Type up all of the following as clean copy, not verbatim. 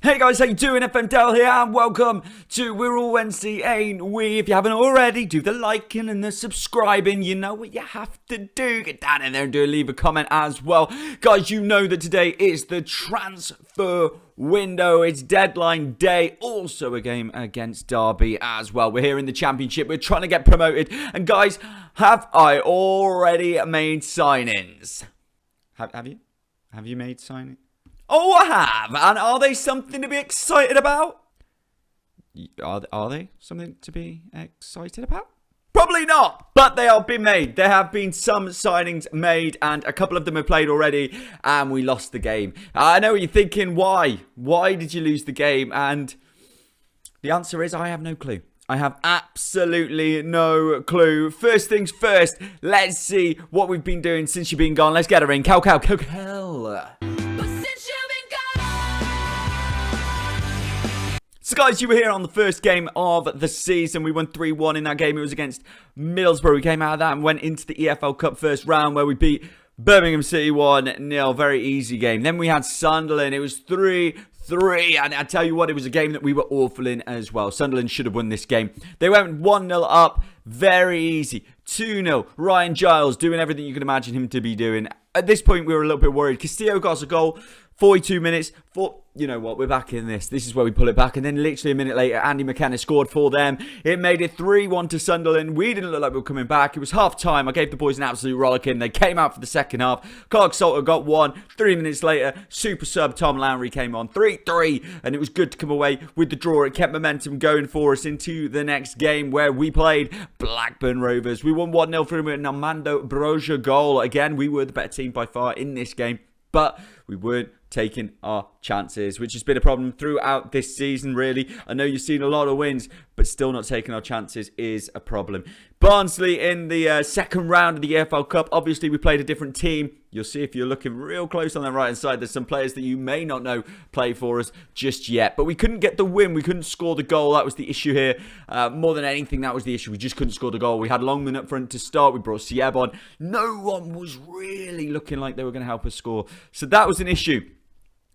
Hey guys, how you doing? FM22 here and welcome to We're All Wednesday, ain't we? If you haven't already, do the liking and the subscribing. You know what you have to do. Get down in there and leave a comment as well. Guys, you know that today is the transfer window. It's deadline day. Also a game against Derby as well. We're here in the Championship. We're trying to get promoted. And guys, have I already made signings? Have you? Have you made signings? Oh, I have. And are they something to be excited about? Are they something to be excited about? Probably not, but they have been made. There have been some signings made, and a couple of them have played already, and we lost the game. I know what you're thinking. Why? Why did you lose the game? And the answer is I have no clue. I have absolutely no clue. First things first, let's see what we've been doing since you've been gone. Let's get her in. Cal. So guys, you were here on the first game of the season. We won 3-1 in that game. It was against Middlesbrough. We came out of that and went into the EFL Cup first round where we beat Birmingham City 1-0. Very easy game. Then we had Sunderland. It was 3-3. And I tell you what, it was a game that we were awful in as well. Sunderland should have won this game. They went 1-0 up. Very easy. 2-0. Ryan Giles doing everything you can imagine him to be doing. At this point, we were a little bit worried. Castillo got us a goal. 42 minutes. You know what? We're back in this. This is where we pull it back. And then literally a minute later, Ade Meepo scored for them. It made it 3-1 to Sunderland. We didn't look like we were coming back. It was half time. I gave the boys an absolute rollicking. They came out for the second half. Clark Salter got one. 3 minutes later, super sub Tom Lowry came on. 3-3. And it was good to come away with the draw. It kept momentum going for us into the next game where we played Blackburn Rovers. We won 1-0 from an Armando Broja goal. Again, we were the better team by far in this game. But we weren't taking our chances, which has been a problem throughout this season, really. I know you've seen a lot of wins, but still not taking our chances is a problem. Barnsley in the second round of the EFL Cup. Obviously, we played a different team. You'll see if you're looking real close on the right-hand side, there's some players that you may not know play for us just yet. But we couldn't get the win. We couldn't score the goal. That was the issue here. More than anything, that was the issue. We just couldn't score the goal. We had Longman up front to start. We brought Sieb on. No one was really looking like they were going to help us score. So that was an issue.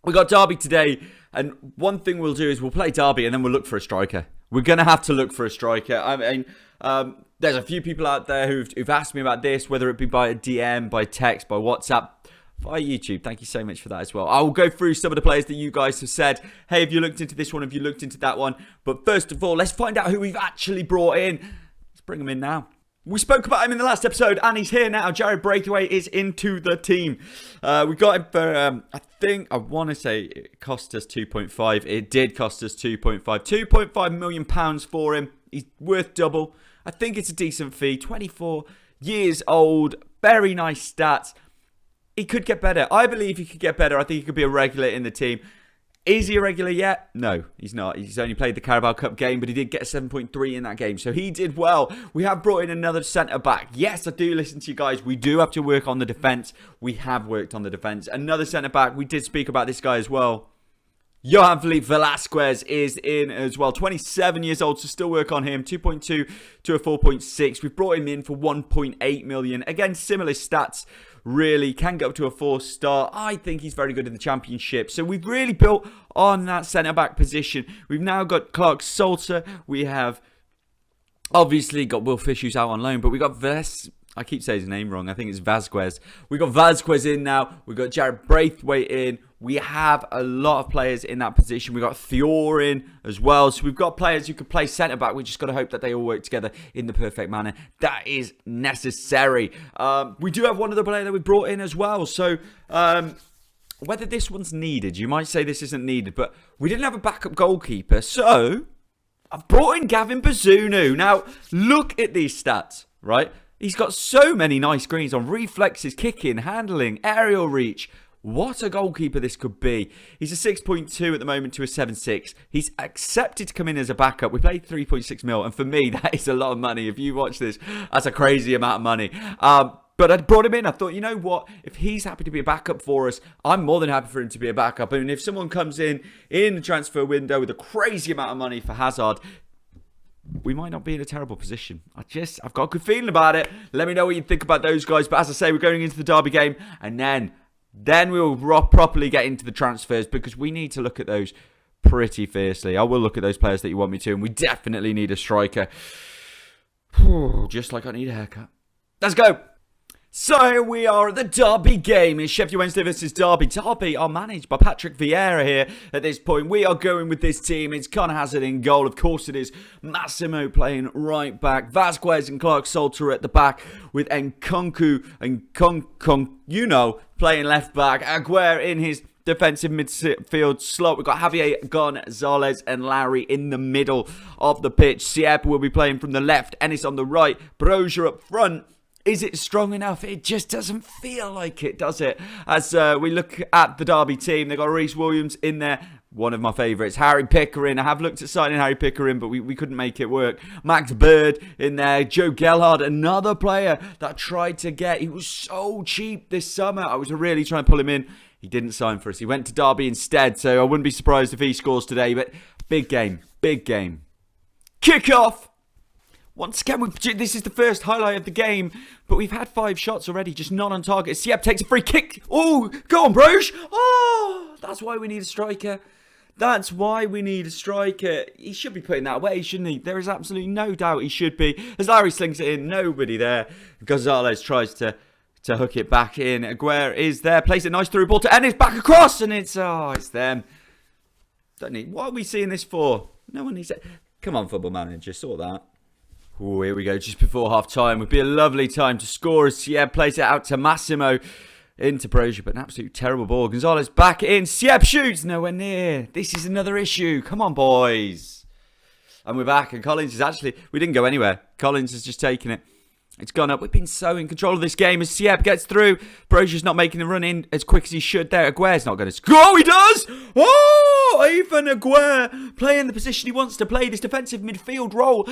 We got Derby today, and one thing we'll do is we'll play Derby and then we'll look for a striker. We're going to have to look for a striker. I mean, there's a few people out there who've asked me about this, whether it be by a DM, by text, by WhatsApp, via YouTube. Thank you so much for that as well. I will go through some of the players that you guys have said, hey, have you looked into this one? Have you looked into that one? But first of all, let's find out who we've actually brought in. Let's bring him in now. We spoke about him in the last episode, and he's here now. Jared Breakaway is into the team. We got him for, I want to say it cost us 2.5. It did cost us 2.5. £2.5 million for him. He's worth double. I think it's a decent fee. 24 years old. Very nice stats. He could get better. I believe he could get better. I think he could be a regular in the team. Is he a regular yet? No, he's not. He's only played the Carabao Cup game, but he did get a 7.3 in that game. So he did well. We have brought in another centre-back. Yes, I do listen to you guys. We do have to work on the defence. We have worked on the defence. Another centre-back. We did speak about this guy as well. Johan Felipe Velasquez is in as well. 27 years old, so still work on him. 2.2 to a 4.6. We've brought him in for 1.8 million. Again, similar stats. Really can get up to a 4-star. I think he's very good in the Championship. So we've really built on that centre-back position. We've now got Clark Salter. We have obviously got Will Fish, who's out on loan. But we got I keep saying his name wrong. I think it's Vasquez. We got Vasquez in now. We got Jared Braithwaite in. We have a lot of players in that position. We got Thior in as well. So we've got players who can play centre-back. We just got to hope that they all work together in the perfect manner. That is necessary. We do have one other player that we brought in as well. So whether this one's needed, you might say this isn't needed, but we didn't have a backup goalkeeper. So I've brought in Gavin Bazunu. Now, look at these stats, right? He's got so many nice greens on reflexes, kicking, handling, aerial reach. What a goalkeeper this could be. He's a 6.2 at the moment to a 7.6. He's accepted to come in as a backup. We paid 3.6 mil, and for me, that is a lot of money. If you watch this, that's a crazy amount of money. But I brought him in. I thought, you know what? If he's happy to be a backup for us, I'm more than happy for him to be a backup. And if someone comes in the transfer window with a crazy amount of money for Hazard, we might not be in a terrible position. I've got a good feeling about it. Let me know what you think about those guys. But as I say, we're going into the Derby game, and then we'll properly get into the transfers, because we need to look at those pretty fiercely. I will look at those players that you want me to, and we definitely need a striker. Just like I need a haircut. Let's go. So we are at the Derby game. It's Sheffield Wednesday versus Derby. Derby are managed by Patrick Vieira here at this point. We are going with this team. It's Connor Hazard in goal. Of course it is. Massimo playing right back. Velasquez and Clark Salter at the back with Nkunku and playing left back. Aguirre in his defensive midfield slot. We've got Javier Gonzalez and Larry in the middle of the pitch. Sieb will be playing from the left. Ennis on the right. Brozier up front. Is it strong enough? It just doesn't feel like it, does it? As we look at the Derby team, they've got Reece Williams in there. One of my favourites, Harry Pickering. I have looked at signing Harry Pickering, but we couldn't make it work. Max Bird in there. Joe Gelhardt, another player that I tried to get. He was so cheap this summer. I was really trying to pull him in. He didn't sign for us. He went to Derby instead, so I wouldn't be surprised if he scores today. But big game, big game. Kick off. Once again, this is the first highlight of the game, but we've had 5 shots already, just not on target. Sieb takes a free kick. Oh, go on, Broge. Oh, that's why we need a striker. That's why we need a striker. He should be putting that away, shouldn't he? There is absolutely no doubt he should be. As Larry slings it in, nobody there. Gonzalez tries to hook it back in. Aguirre is there, plays a nice through ball to Ennis, back across, and it's them. What are we seeing this for? No one needs it. Come on, Football Manager, sort that. Oh, here we go, just before half-time. Would be a lovely time to score as Sieb plays it out to Massimo into Brozier, but an absolute terrible ball. Gonzalez back in. Sieb shoots, nowhere near. This is another issue. Come on, boys. And we're back, and Collins is actually... We didn't go anywhere. Collins has just taken it. It's gone up. We've been so in control of this game as Sieb gets through. Brozier's not making the run in as quick as he should there. Aguirre's not going to score. Oh, he does! Oh, Ivan Aguirre playing the position he wants to play, this defensive midfield role.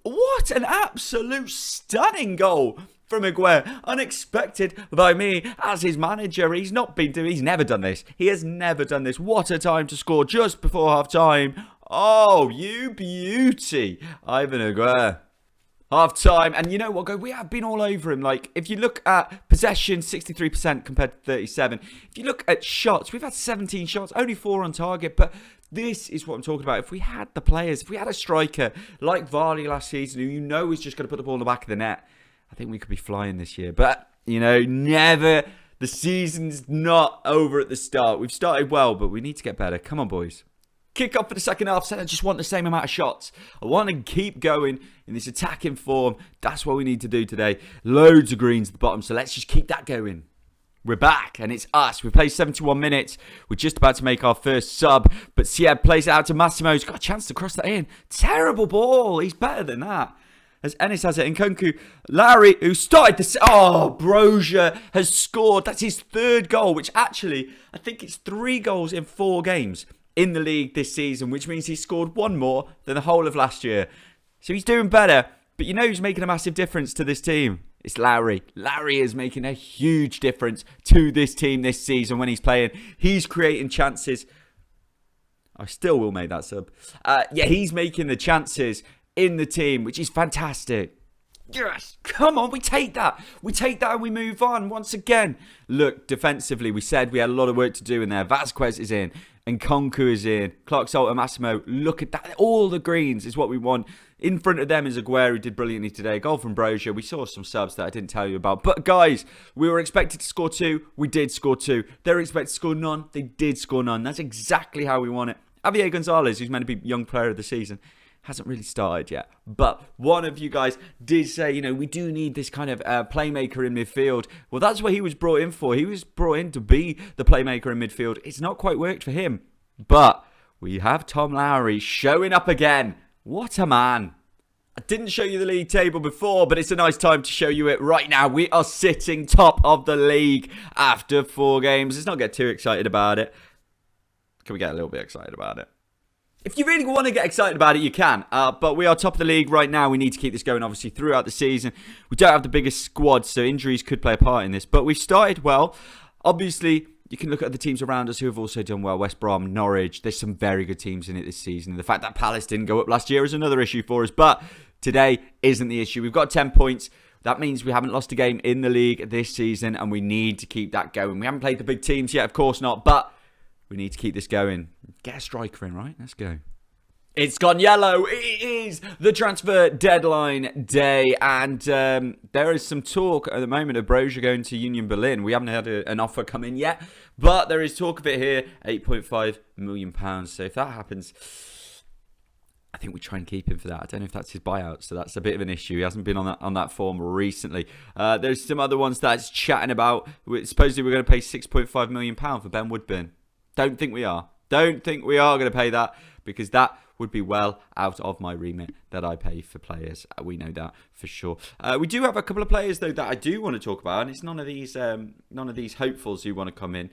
What an absolute stunning goal from Aguirre. Unexpected by me as his manager. He's never done this. He has never done this. What a time to score just before half time. Oh, you beauty, Ivan Aguirre. Half time, and you know what, we have been all over him. Like, if you look at possession, 63% compared to 37. If you look at shots, we've had 17 shots, only 4 on target, but this is what I'm talking about. If we had the players, if we had a striker like Varley last season, who is just going to put the ball in the back of the net, I think we could be flying this year. But, never, the season's not over at the start. We've started well, but we need to get better. Come on, boys. Kick off for the second half. Said I just want the same amount of shots. I want to keep going in this attacking form. That's what we need to do today. Loads of greens at the bottom, so let's just keep that going. We're back, and it's us. We played 71 minutes. We're just about to make our first sub, but Sieb plays it out to Massimo. He's got a chance to cross that in. Terrible ball. He's better than that. As Ennis has it, Nkunku, Larry, who started the... Oh, Brozier has scored. That's his 3rd goal, which actually, I think it's 3 goals in 4 games in the league this season, which means he scored 1 more than the whole of last year. So he's doing better, but who's making a massive difference to this team? It's Larry. Larry is making a huge difference to this team this season when he's playing. He's creating chances. I still will make that sub. He's making the chances in the team, which is fantastic. Yes, come on, we take that. We take that and we move on once again. Look, defensively, we said we had a lot of work to do in there. Vasquez is in. Nkunku is in. Clark Salter, Massimo. Look at that. All the greens is what we want. In front of them is Aguirre, who did brilliantly today. Goal from Brozier. We saw some subs that I didn't tell you about. But guys, we were expected to score 2. We did score 2. They were expected to score none. They did score none. That's exactly how we want it. Javier Gonzalez, who's meant to be Young Player of the Season, hasn't really started yet. But one of you guys did say, we do need this kind of playmaker in midfield. Well, that's what he was brought in for. He was brought in to be the playmaker in midfield. It's not quite worked for him. But we have Tom Lowry showing up again. What a man. I didn't show you the league table before, but it's a nice time to show you it right now. We are sitting top of the league after 4 games. Let's not get too excited about it. Can we get a little bit excited about it? If you really want to get excited about it, you can. But we are top of the league right now. We need to keep this going, obviously, throughout the season. We don't have the biggest squad, so injuries could play a part in this. But we've started well. Obviously, you can look at the teams around us who have also done well. West Brom, Norwich. There's some very good teams in it this season. And the fact that Palace didn't go up last year is another issue for us. But today isn't the issue. We've got 10 points. That means we haven't lost a game in the league this season. And we need to keep that going. We haven't played the big teams yet, of course not. But We need to keep this going. Get a striker in, right? Let's go. It's gone yellow. It is the transfer deadline day. And there is some talk at the moment of Brozier going to Union Berlin. We haven't had an offer come in yet. But there is talk of it here. £8.5 million. So if that happens, I think we try and keep him for that. I don't know if that's his buyout. So that's a bit of an issue. He hasn't been on that form recently. There's some other ones that's chatting about. Supposedly we're going to pay £6.5 million for Ben Woodburn. Don't think we are. Don't think we are going to pay that, because that would be well out of my remit that I pay for players. We know that for sure. We do have a couple of players though that I do want to talk about, and it's none of these hopefuls who want to come in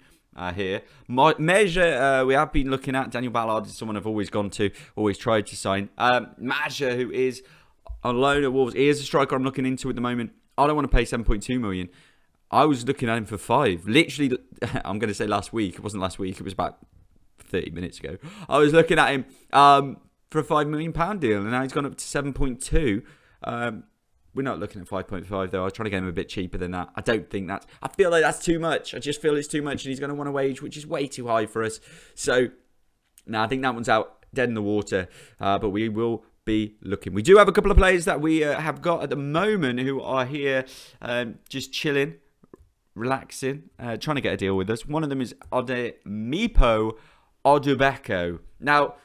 here. Measure, we have been looking at. Daniel Ballard is someone I've always gone to, always tried to sign. Measure, who is on loan at Wolves, he is a striker I'm looking into at the moment. I don't want to pay 7.2 million. I was looking at him for 5. Literally, I'm going to say last week. It wasn't last week. It was about 30 minutes ago. I was looking at him for a £5 million deal, and now he's gone up to 7.2. We're not looking at 5.5 though. I was trying to get him a bit cheaper than that. I don't think that's... I feel like that's too much. I just feel it's too much, and he's going to want a wage which is way too high for us. So, I think that one's out, dead in the water. But we will be looking. We do have a couple of players that we have got at the moment who are here just chilling, relaxing, trying to get a deal with us. One of them is Ade Meepo Odubeko. Now,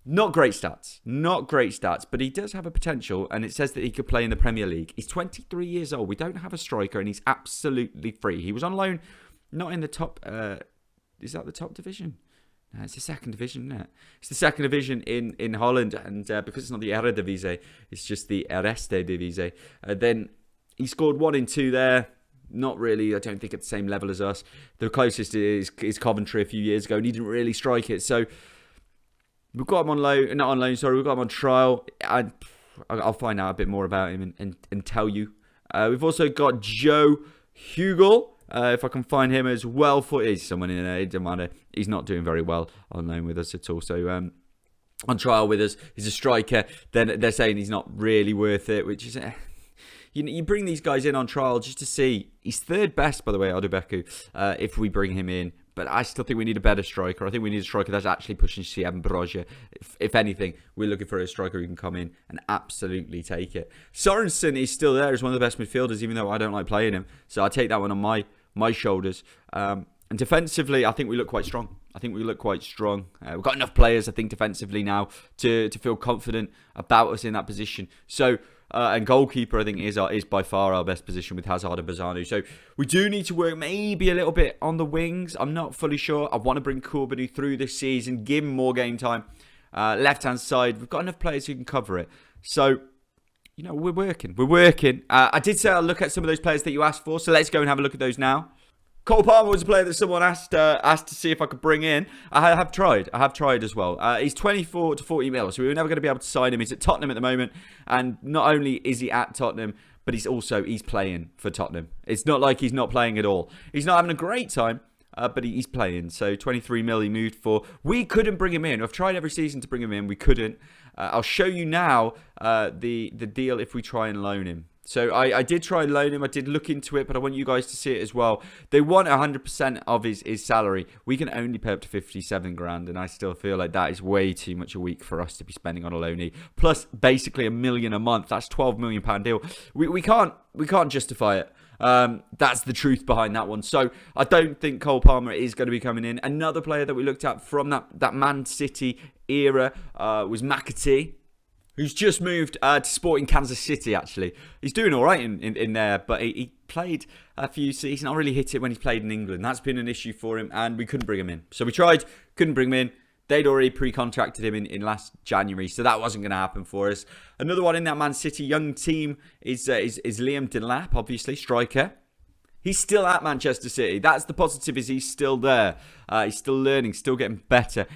not great stats, but he does have a potential, and it says that he could play in the Premier League. He's 23 years old. We don't have a striker, and he's absolutely free. He was on loan, not in the top... is that the top division? No, it's the second division, isn't it? It's the second division in Holland, and because it's not the Eredivisie, it's just the Eredivisie. Then he scored 1 in 2 there. Not really, I don't think at the same level as us. The closest is Coventry a few years ago, and he didn't really strike it. So we've got him on loan, not on loan, sorry, we've got him on trial. I'll find out a bit more about him and tell you. We've also got Joe Hugo, if I can find him as well. He's someone in there, it doesn't matter. He's not doing very well on loan with us at all. So on trial with us, he's a striker. Then they're saying he's not really worth it, which is... You bring these guys in on trial just to see. He's third best, by the way, Odubeko, if we bring him in. But I still think we need a better striker. I think we need a striker that's actually pushing CM Brozier. If anything, we're looking for a striker who can come in and absolutely take it. Sorensen is still there as one of the best midfielders, even though I don't like playing him. So I take that one on my shoulders. And defensively, I think we look quite strong. We've got enough players, I think, defensively now to feel confident about us in that position. So... and goalkeeper, I think, is by far our best position with Hazard and Bazunu. So we do need to work maybe a little bit on the wings. I'm not fully sure. I want to bring Corbinu through this season, give him more game time. Left-hand side, we've got enough players who can cover it. So, we're working. I did say I'll look at some of those players that you asked for, so let's go and have a look at those now. Cole Palmer was a player that someone asked to see if I could bring in. I have tried as well. He's 24 to 40 mil, so we were never going to be able to sign him. He's at Tottenham at the moment, and not only is he at Tottenham, but he's playing for Tottenham. It's not like he's not playing at all. He's not having a great time, but he's playing. So 23 mil he moved for. We couldn't bring him in. I've tried every season to bring him in. We couldn't. I'll show you now the deal if we try and loan him. So I did try and loan him. I did look into it, but I want you guys to see it as well. They want 100% of his salary. We can only pay up to 57 grand, and I still feel like that is way too much a week for us to be spending on a loanee. Plus, basically $1 million a month. That's £12 million deal. We can't justify it. That's the truth behind that one. So I don't think Cole Palmer is going to be coming in. Another player that we looked at from that Man City era was McAtee, who's just moved to Sporting Kansas City, actually. He's doing all right in there, but he played a few seasons. Not really hit it when he played in England. That's been an issue for him, and we couldn't bring him in. So we tried, couldn't bring him in. They'd already pre-contracted him in last January, so that wasn't going to happen for us. Another one in that Man City young team is Liam Delap, obviously, striker. He's still at Manchester City. That's the positive, is he's still there. He's still learning, still getting better.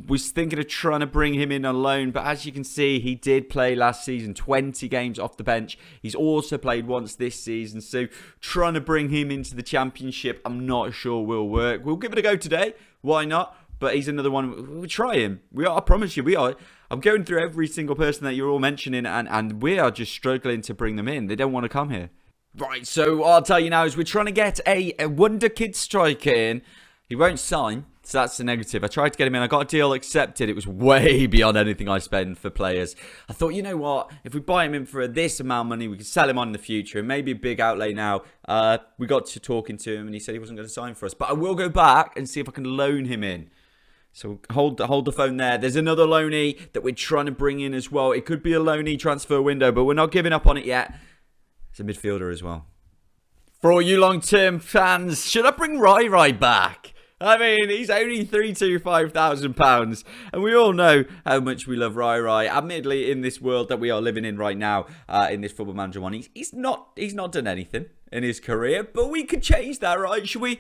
Was thinking of trying to bring him in on loan, but as you can see, he did play last season, 20 games off the bench. He's also played once this season, so trying to bring him into the Championship, I'm not sure will work. We'll give it a go today. Why not? But he's another one. We'll try him. I promise you, we are. I'm going through every single person that you're all mentioning, and we are just struggling to bring them in. They don't want to come here. Right, so what I'll tell you now is we're trying to get a wonder kid striker in. He won't sign. So that's the negative. I tried to get him in. I got a deal accepted. It was way beyond anything I spend for players. I thought, you know what? If we buy him in for this amount of money, we could sell him on in the future. And maybe a big outlay now. We got to talking to him and he said he wasn't going to sign for us. But I will go back and see if I can loan him in. So hold the phone there. There's another loanee that we're trying to bring in as well. It could be a loanee transfer window, but we're not giving up on it yet. It's a midfielder as well. For all you long-term fans, should I bring Rai back? I mean, he's only £325,000, and we all know how much we love Rai. Admittedly, in this world that we are living in right now, in this Football Manager 1, he's not done anything in his career, but we could change that, right? Should we?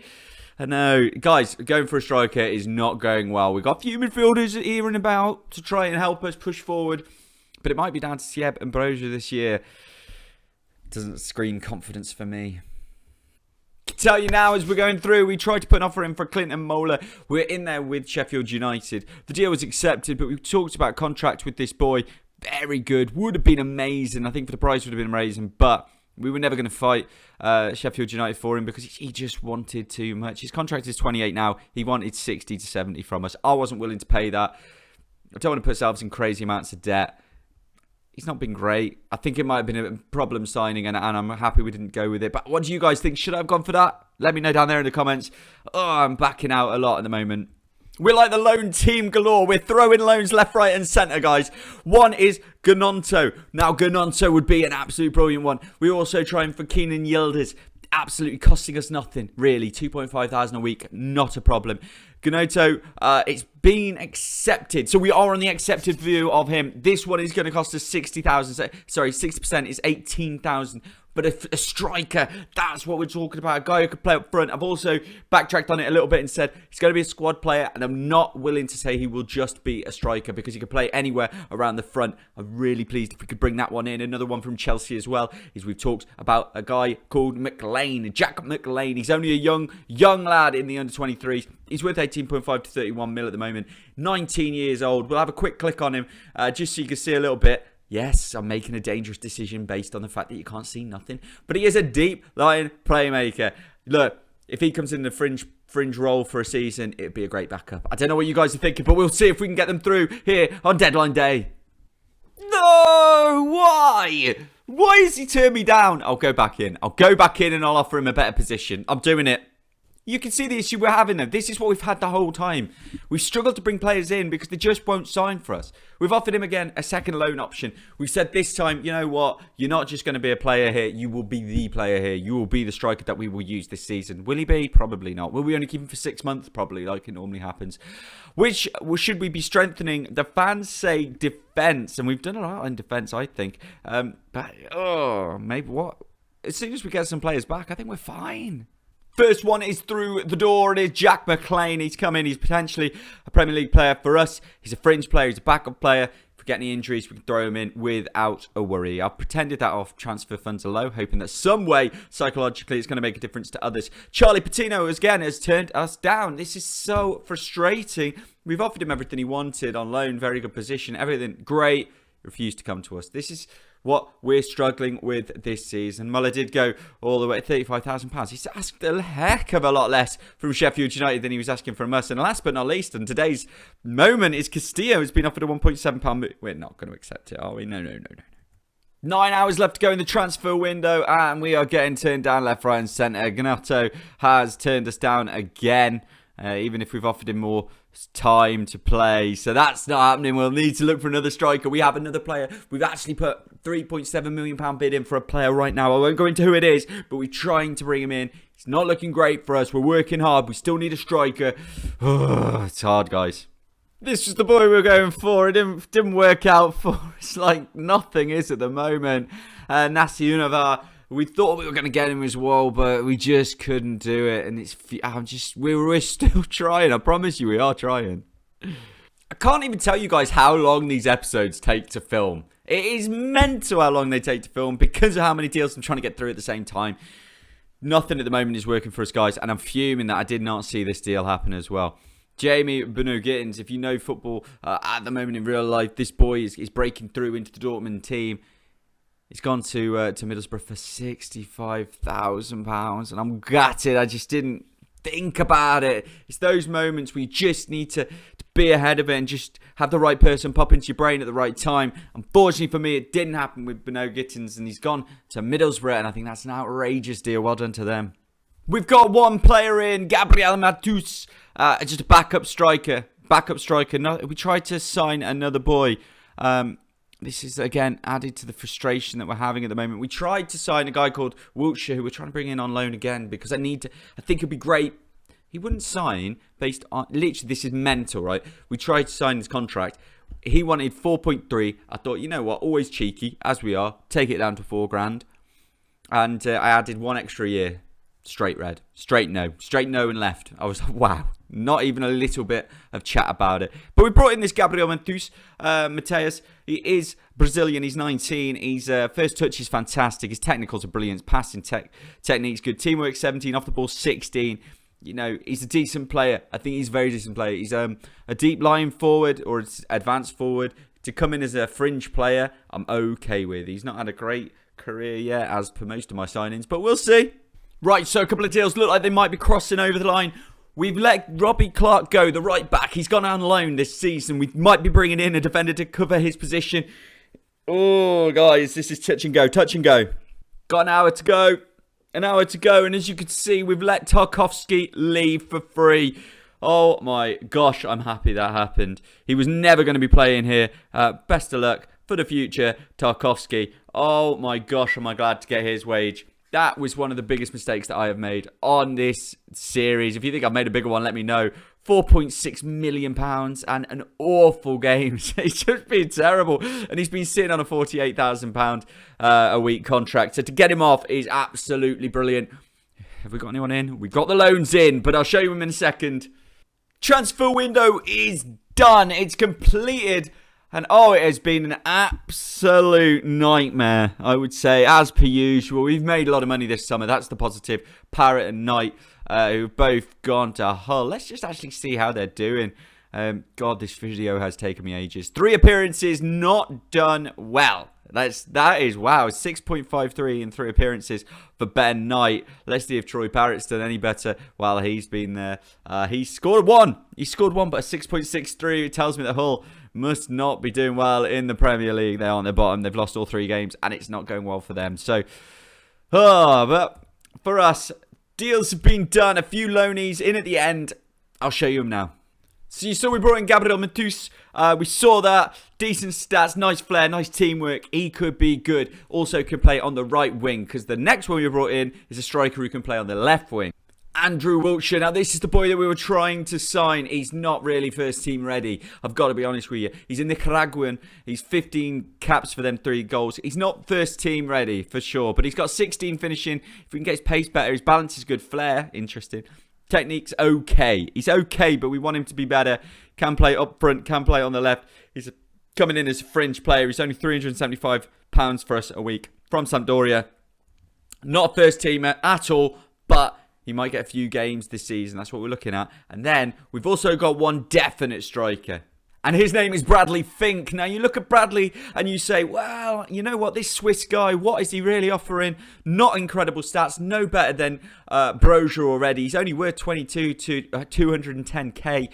I know, guys, going for a striker is not going well. We've got a few midfielders here and about to try and help us push forward, but it might be down to Sieb and Brozier this year. Doesn't scream confidence for me. Tell you now, as we're going through, we tried to put an offer in for Clinton Mola. We're in there with Sheffield United. The deal was accepted, but we talked about contract with this boy. Very good. Would have been amazing. I think for the price would have been amazing, but we were never going to fight Sheffield United for him because he just wanted too much. His contract is 28 now. He wanted 60 to 70 from us. I wasn't willing to pay that. I don't want to put ourselves in crazy amounts of debt. He's not been great. I think it might have been a problem signing, and I'm happy we didn't go with it. But what do you guys think? Should I have gone for that? Let me know down there in the comments. Oh, I'm backing out a lot at the moment. We're like the loan team galore. We're throwing loans left, right, and centre, guys. One is Gnonto. Now, Gnonto would be an absolute brilliant one. We're also trying for Keenan Yildiz. Absolutely costing us nothing, really. 2,500 a week, not a problem. Gnonto, it's been accepted. So we are on the accepted view of him. This one is going to cost us 60,000. Sorry, 60% is 18,000. But a striker, that's what we're talking about. A guy who could play up front. I've also backtracked on it a little bit and said he's going to be a squad player. And I'm not willing to say he will just be a striker because he can play anywhere around the front. I'm really pleased if we could bring that one in. Another one from Chelsea as well is we've talked about a guy called Mclean. Jack Mclean. He's only a young lad in the under-23s. He's worth 18.5 to 31 mil at the moment. 19 years old. We'll have a quick click on him just so you can see a little bit. Yes, I'm making a dangerous decision based on the fact that you can't see nothing. But he is a deep line playmaker. Look, if he comes in the fringe role for a season, it'd be a great backup. I don't know what you guys are thinking, but we'll see if we can get them through here on deadline day. No! Why? Why has he turned me down? I'll go back in. I'll go back in and I'll offer him a better position. I'm doing it. You can see the issue we're having though. This is what we've had the whole time. We've struggled to bring players in because they just won't sign for us. We've offered him again a second loan option. We've said this time, you know what? You're not just going to be a player here. You will be the player here. You will be the striker that we will use this season. Will he be? Probably not. Will we only keep him for 6 months? Probably, like it normally happens. Which should we be strengthening? The fans say defence, and we've done a lot in defence, I think. Maybe what? As soon as we get some players back, I think we're fine. First one is through the door. It is Jack Mclean. He's come in. He's potentially a Premier League player for us. He's a fringe player. He's a backup player. If we get any injuries, we can throw him in without a worry. I've pretended that off transfer funds are low, hoping that some way, psychologically, it's going to make a difference to others. Charlie Patino, again, has turned us down. This is so frustrating. We've offered him everything he wanted on loan. Very good position. Everything great. Refused to come to us. This is what we're struggling with this season. Muller did go all the way to £35,000. He's asked a heck of a lot less from Sheffield United than he was asking from us. And last but not least, and today's moment is Castillo has been offered a £1.7. We're not going to accept it, are we? No. 9 hours left to go in the transfer window, and we are getting turned down left, right, and centre. Gnonto has turned us down again, even if we've offered him more time to play. So that's not happening. We'll need to look for another striker. We have another player. We've actually put £3.7 million bid in for a player right now. I won't go into who it is, but we're trying to bring him in. It's not looking great for us. We're working hard. We still need a striker. It's hard, guys. This was the boy we were going for. It didn't work out for us like nothing is at the moment. Nasi Unavar. We thought we were going to get him as well, but we just couldn't do it. And we're still trying. I promise you, we are trying. I can't even tell you guys how long these episodes take to film. It is mental how long they take to film because of how many deals I'm trying to get through at the same time. Nothing at the moment is working for us, guys. And I'm fuming that I did not see this deal happen as well. Jamie Beno Gittins, if you know football at the moment in real life, this boy is breaking through into the Dortmund team. He's gone to Middlesbrough for £65,000, and I'm gutted. I just didn't think about it. It's those moments where you just need to be ahead of it and just have the right person pop into your brain at the right time. Unfortunately for me, it didn't happen with Beno Gittins, and he's gone to Middlesbrough, and I think that's an outrageous deal. Well done to them. We've got one player in, Gabriel Matus, just a backup striker. We tried to sign another boy. This is, again, added to the frustration that we're having at the moment. We tried to sign a guy called Wilshere, who we're trying to bring in on loan again, because I think it'd be great. He wouldn't sign based on... Literally, this is mental, right? We tried to sign his contract. He wanted 4.3. I thought, you know what? Always cheeky, as we are. Take it down to $4,000. And I added one extra year. Straight red. Straight no and left. I was like, wow. Not even a little bit of chat about it. But we brought in this Gabriel Mateus. He is Brazilian. He's 19. His first touch is fantastic. His technicals are brilliant. His passing technique's good. Teamwork 17. Off the ball 16. You know, he's a decent player. I think he's a very decent player. He's a deep lying forward or advanced forward. To come in as a fringe player, I'm okay with. He's not had a great career yet, as per most of my signings. But we'll see. Right, so a couple of deals look like they might be crossing over the line. We've let Robbie Clark go, the right back. He's gone on loan this season. We might be bringing in a defender to cover his position. Oh, guys, this is touch and go. Got an hour to go. And as you can see, we've let Tarkowski leave for free. Oh, my gosh, I'm happy that happened. He was never going to be playing here. Best of luck for the future, Tarkowski. Oh, my gosh, am I glad to get his wage. That was one of the biggest mistakes that I have made on this series. If you think I've made a bigger one, let me know. £4.6 million and an awful game. It's just been terrible. And he's been sitting on a £48,000 a week contract. So to get him off is absolutely brilliant. Have we got anyone in? We've got the loans in, but I'll show you them in a second. Transfer window is done. It's completed. And it has been an absolute nightmare, I would say, as per usual. We've made a lot of money this summer. That's the positive. Parrott and Knight, who've both gone to Hull. Let's just actually see how they're doing. God, this video has taken me ages. 3 appearances, not done well. That is wow. 6.53 in 3 appearances for Ben Knight. Let's see if Troy Parrott's done any better while he's been there. He scored one. But a 6.63. It tells me that Hull must not be doing well in the Premier League. They're on the bottom. They've lost all 3 games, and it's not going well for them. So, but for us, deals have been done. A few loanies in at the end. I'll show you them now. So you saw we brought in Gabriel Matus. We saw that. Decent stats, nice flair, nice teamwork. He could be good. Also could play on the right wing, because the next one we brought in is a striker who can play on the left wing. Andrew Wilshere. Now, this is the boy that we were trying to sign. He's not really first team ready. I've got to be honest with you. He's a Nicaraguan. He's 15 caps for them 3 goals. He's not first team ready, for sure. But he's got 16 finishing. If we can get his pace better, his balance is good. Flair, interesting. Technique's okay. He's okay, but we want him to be better. Can play up front, can play on the left. He's coming in as a fringe player. He's only £375 for us a week from Sampdoria. Not a first teamer at all, but he might get a few games this season. That's what we're looking at. And then we've also got one definite striker. And his name is Bradley Fink. Now, you look at Bradley and you say, well, you know what? This Swiss guy, what is he really offering? Not incredible stats. No better than Brozier already. He's only worth 22 to 210k.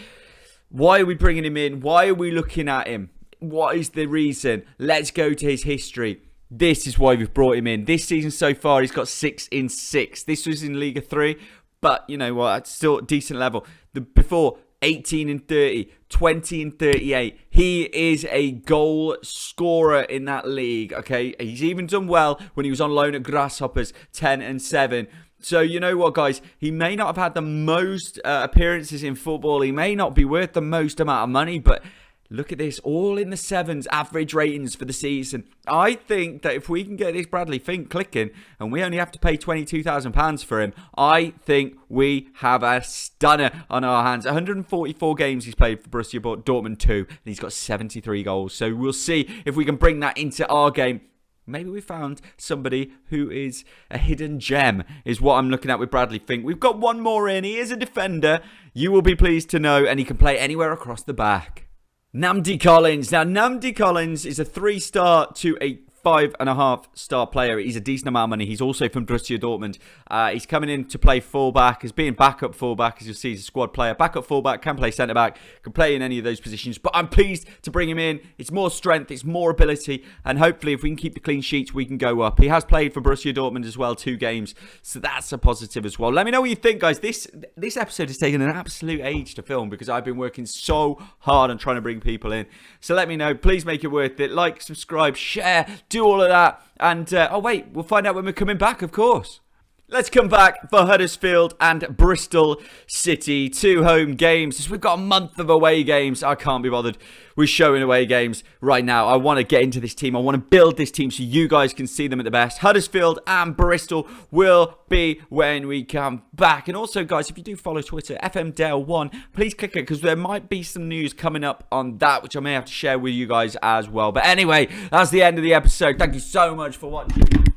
Why are we bringing him in? Why are we looking at him? What is the reason? Let's go to his history. This is why we've brought him in. This season so far, he's got 6 in 6. This was in Liga 3, but you know what? It's still a decent level. Before, 18 in 30, 20 in 38. He is a goal scorer in that league, okay? He's even done well when he was on loan at Grasshoppers, 10 and 7. So, you know what, guys? He may not have had the most appearances in football. He may not be worth the most amount of money, but look at this, all in the 7s, average ratings for the season. I think that if we can get this Bradley Fink clicking, and we only have to pay £22,000 for him, I think we have a stunner on our hands. 144 games he's played for Borussia Dortmund 2, and he's got 73 goals. So we'll see if we can bring that into our game. Maybe we found somebody who is a hidden gem, is what I'm looking at with Bradley Fink. We've got one more in. He is a defender, you will be pleased to know, and he can play anywhere across the back. Namdi Collins. Now, Namdi Collins is a 3-star to a 5.5-star player. He's a decent amount of money. He's also from Borussia Dortmund. He's coming in to play fullback, as being backup fullback, as you'll see, he's a squad player. Backup fullback, can play centre-back, can play in any of those positions. But I'm pleased to bring him in. It's more strength, it's more ability, and hopefully if we can keep the clean sheets, we can go up. He has played for Borussia Dortmund as well, 2 games, so that's a positive as well. Let me know what you think, guys. This episode has taken an absolute age to film because I've been working so hard on trying to bring people in. So let me know. Please make it worth it. Like, subscribe, share, do all of that. And, oh wait, we'll find out when we're coming back, of course. Let's come back for Huddersfield and Bristol City. 2 home games. We've got a month of away games. I can't be bothered with showing away games right now. I want to get into this team. I want to build this team so you guys can see them at the best. Huddersfield and Bristol will be when we come back. And also, guys, if you do follow Twitter, FMDale1, please click it because there might be some news coming up on that, which I may have to share with you guys as well. But anyway, that's the end of the episode. Thank you so much for watching.